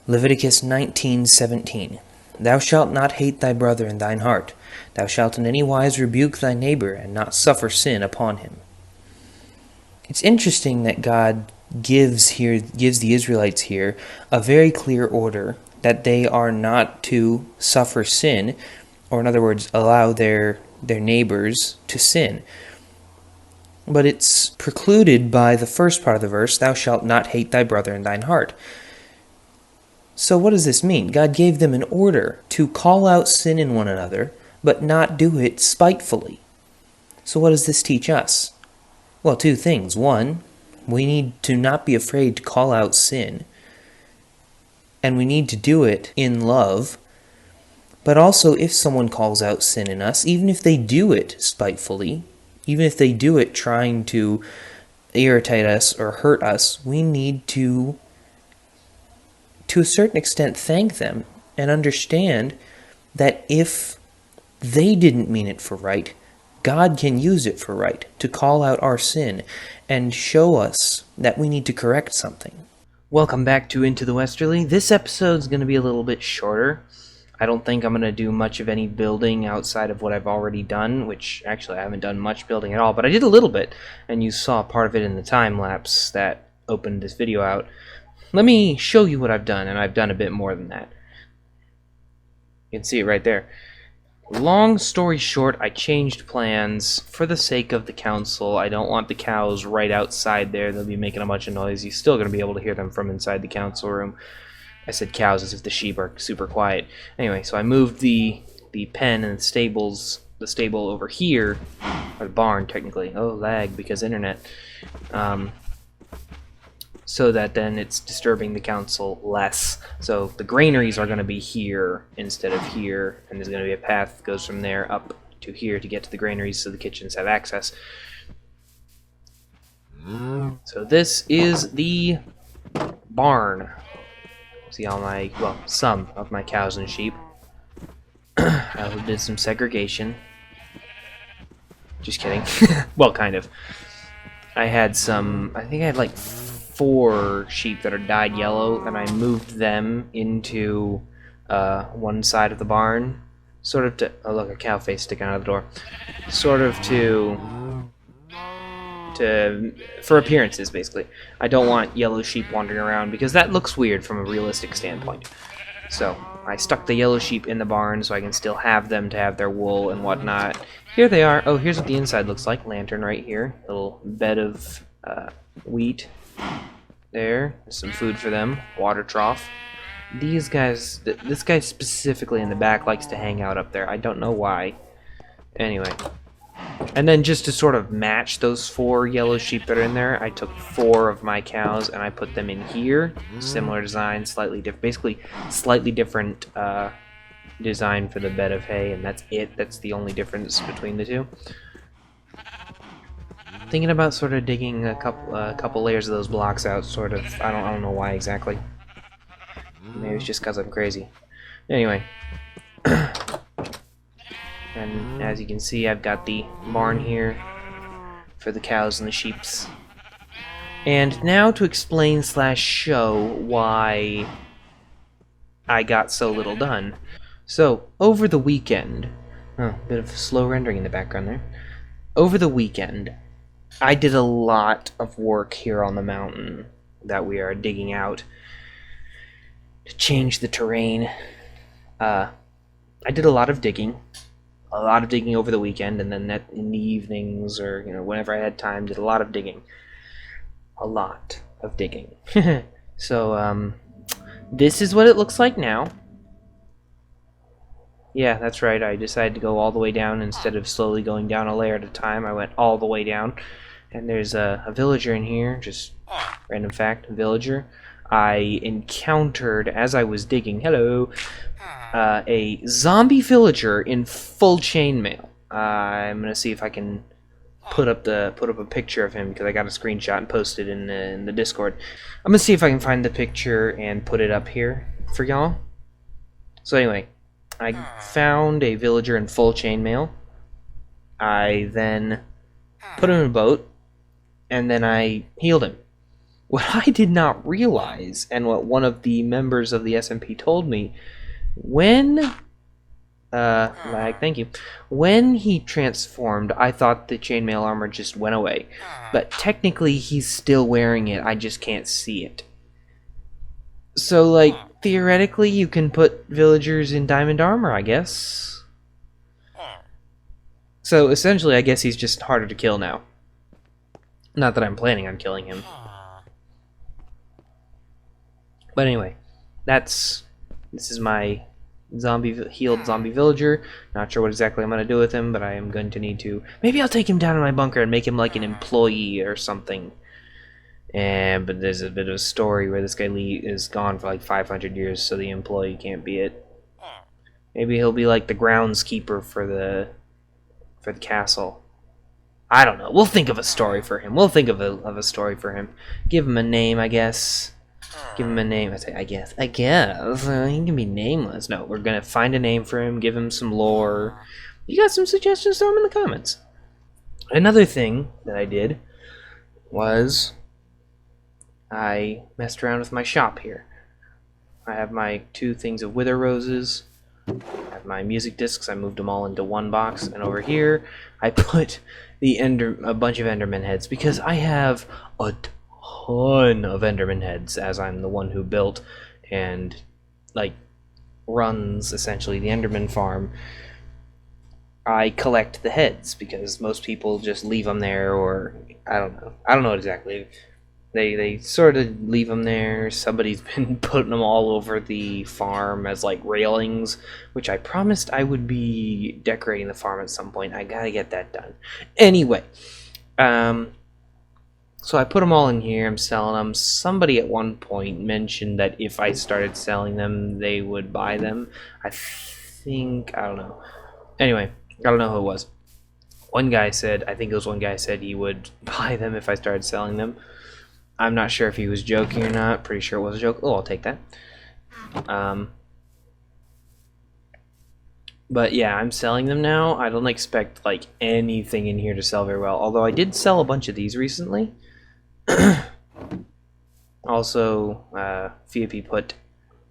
Leviticus 19:17. Thou shalt not hate thy brother in thine heart. Thou shalt in any wise rebuke thy neighbor, and not suffer sin upon him. It's interesting that God gives the Israelites here a very clear order that they are not to suffer sin, or in other words, allow their neighbors to sin. But it's precluded by the first part of the verse, thou shalt not hate thy brother in thine heart. So what does this mean? God gave them an order to call out sin in one another, but not do it spitefully. So what does this teach us? Well, two things. One, we need to not be afraid to call out sin, and we need to do it in love. But also, if someone calls out sin in us, even if they do it spitefully, even if they do it trying to irritate us or hurt us, we need to a certain extent, thank them and understand that if they didn't mean it for right, God can use it for right, to call out our sin and show us that we need to correct something. Welcome back to Into the Westerly. This episode's going to be a little bit shorter. I don't think I'm going to do much of any building outside of what I've already done, which actually I haven't done much building at all, but I did a little bit, and you saw part of it in the time lapse that opened this video out. Let me show you what I've done, and I've done a bit more than that. You can see it right there. Long story short, I changed plans for the sake of the council. I don't want the cows right outside there. They'll be making a bunch of noise. You're still going to be able to hear them from inside the council room. I said cows as if the sheep are super quiet. Anyway, so I moved the pen and the stable over here, or the barn technically. Oh, lag because internet. So that then it's disturbing the council less. So the granaries are going to be here instead of here, and there's going to be a path that goes from there up to here to get to the granaries so the kitchens have access. So this is the barn. See all my, well, some of my cows and sheep. I did some segregation. Just kidding. Well, kind of. I think I had like 4 sheep that are dyed yellow, and I moved them into one side of the barn, sort of to, oh look, a cow face sticking out of the door, sort of for appearances, basically. I don't want yellow sheep wandering around because that looks weird from a realistic standpoint. So I stuck the yellow sheep in the barn so I can still have them to have their wool and whatnot. Here they are. Oh, here's what the inside looks like. Lantern right here. Little bed of wheat. There's some food for them. Water trough. These guys, this guy specifically in the back likes to hang out up there. I don't know why. Anyway. And then just to sort of match those 4 yellow sheep that are in there, I took 4 of my cows and I put them in here. Similar design, slightly different, basically slightly different design for the bed of hay, and that's it. That's the only difference between the two. Thinking about sort of digging a couple layers of those blocks out, sort of. I don't know why exactly. Maybe it's just because I'm crazy. Anyway. And as you can see, I've got the barn here for the cows and the sheeps. And now to explain / show why I got so little done. So, over the weekend... Oh, bit of slow rendering in the background there. Over the weekend, I did a lot of work here on the mountain that we are digging out to change the terrain. I did a lot of digging. Over the weekend, and then in the evenings or whenever I had time, did a lot of digging. So this is what it looks like now. Yeah, that's right, I decided to go all the way down instead of slowly going down a layer at a time. I went all the way down, and there's a villager in here. Just random fact, villager I encountered as I was digging. Hello. A zombie villager in full chainmail. I'm gonna see if I can put up a picture of him because I got a screenshot and posted in the Discord. I'm gonna see if I can find the picture and put it up here for y'all. So anyway, I found a villager in full chainmail. I then put him in a boat, and then I healed him. What I did not realize, and what one of the members of the SMP told me, when lag, thank you. When he transformed, I thought the chainmail armor just went away. But technically, he's still wearing it, I just can't see it. So, like, theoretically, you can put villagers in diamond armor, I guess. So, essentially, I guess he's just harder to kill now. Not that I'm planning on killing him. But anyway, this is my healed zombie villager. Not sure what exactly I'm going to do with him, but I am going to need to... Maybe I'll take him down in my bunker and make him like an employee or something. But there's a bit of a story where this guy is gone for like 500 years, so the employee can't be it. Maybe he'll be like the groundskeeper for the castle. I don't know. We'll think of a story for him. We'll think of a story for him. Give him a name, I guess. Give him a name. I say, I guess. He can be nameless. No, we're gonna find a name for him. Give him some lore. You got some suggestions? Throw them in the comments. Another thing that I did was I messed around with my shop here. I have my 2 things of wither roses. I have my music discs. I moved them all into one box, and over here I put a bunch of Enderman heads because I have a ton of Enderman heads, as I'm the one who built and like runs essentially the Enderman farm. I collect the heads because most people just leave them there, or I don't know exactly. They sort of leave them there. Somebody's been putting them all over the farm as like railings, which I promised I would be decorating the farm at some point. I gotta get that done. Anyway, so I put them all in here. I'm selling them. Somebody at one point mentioned that if I started selling them, they would buy them. I don't know. Anyway, I don't know who it was. I think it was one guy said he would buy them if I started selling them. I'm not sure if he was joking or not. Pretty sure it was a joke. Oh, I'll take that. But yeah, I'm selling them now. I don't expect like anything in here to sell very well. Although I did sell a bunch of these recently. Also, Phoebe put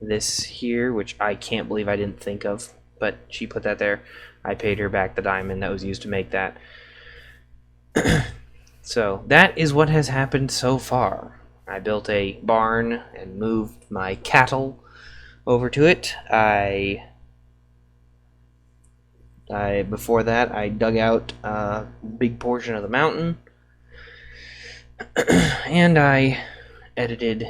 this here, which I can't believe I didn't think of. But she put that there. I paid her back the diamond that was used to make that. So, that is what has happened so far. I built a barn and moved my cattle over to it. Before that, I dug out a big portion of the mountain. And I edited,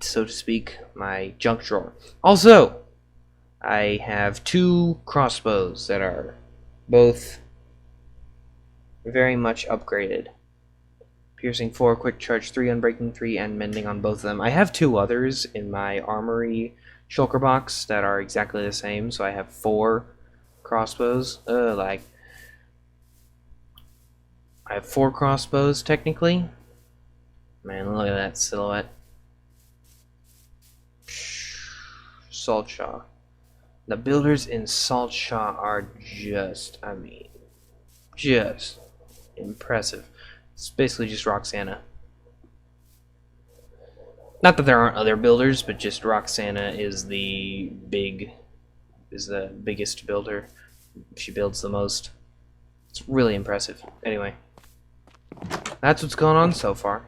so to speak, my junk drawer. Also, I have 2 crossbows that are both very much upgraded. Piercing 4, quick charge 3, unbreaking 3, and mending on both of them. I have 2 others in my armory shulker box that are exactly the same, so I have 4 crossbows. I have 4 crossbows technically. Man, look at that silhouette. Saltshaw. The builders in Saltshaw are just impressive. It's basically just Roxana. Not that there aren't other builders, but just Roxana is the biggest builder. She builds the most. It's really impressive. Anyway, that's what's going on so far.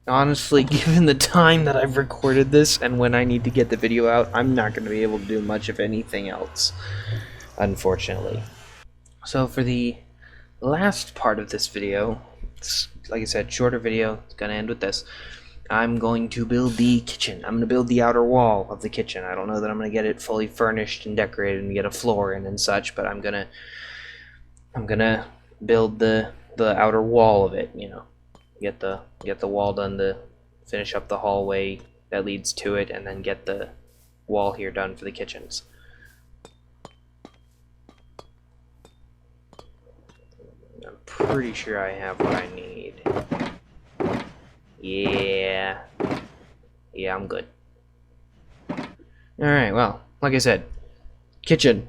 Honestly, given the time that I've recorded this and when I need to get the video out, I'm not going to be able to do much of anything else, unfortunately. So for the last part of this video, it's, like I said, shorter video, it's going to end with this. I'm going to build the kitchen. I'm going to build the outer wall of the kitchen. I don't know that I'm going to get it fully furnished and decorated and get a floor in and such, but I'm going to build the outer wall of it, you know. Get the wall done to finish up the hallway that leads to it, and then get the wall here done for the kitchens. I'm pretty sure I have what I need. Yeah, I'm good. Alright, well, like I said, kitchen.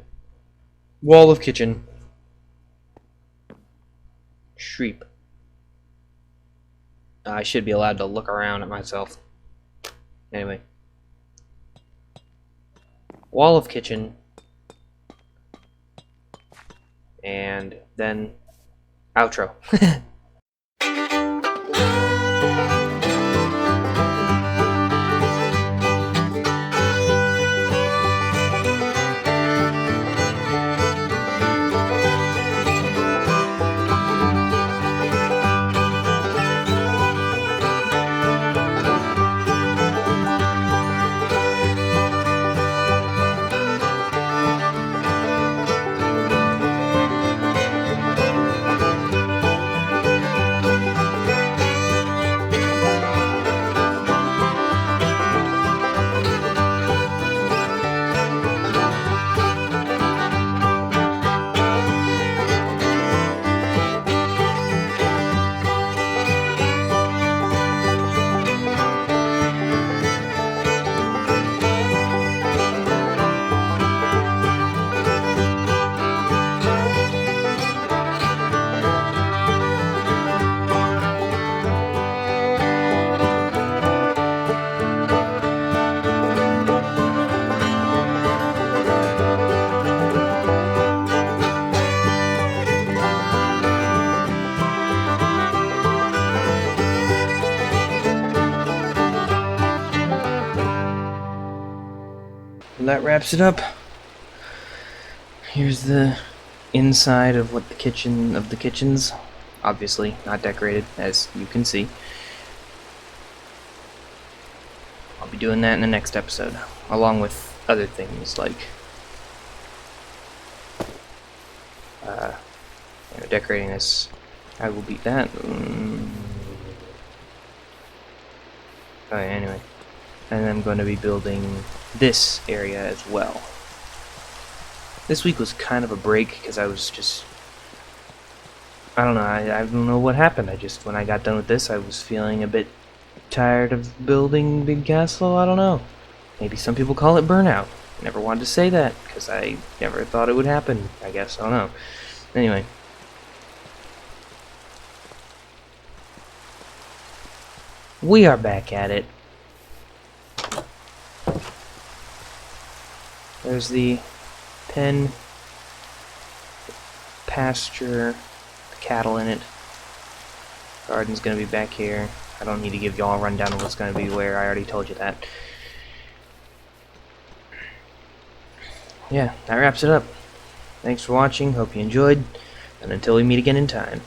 Wall of kitchen. Shreep. I should be allowed to look around at myself. Anyway. Wall of kitchen. And then outro. And that wraps it up. Here's the inside of what the kitchens. Obviously not decorated, as you can see. I'll be doing that in the next episode, along with other things like decorating this. I will beat that. Anyway. And I'm going to be building this area as well. This week was kind of a break because I was just... I don't know, I don't know what happened. When I got done with this, I was feeling a bit tired of building Big Castle. I don't know. Maybe some people call it burnout. I never wanted to say that because I never thought it would happen, I guess. I don't know. Anyway. We are back at it. There's the pen, pasture, the cattle in it. Garden's gonna be back here. I don't need to give y'all a rundown of what's gonna be where. I already told you that. Yeah, that wraps it up. Thanks for watching. Hope you enjoyed. And until we meet again in time.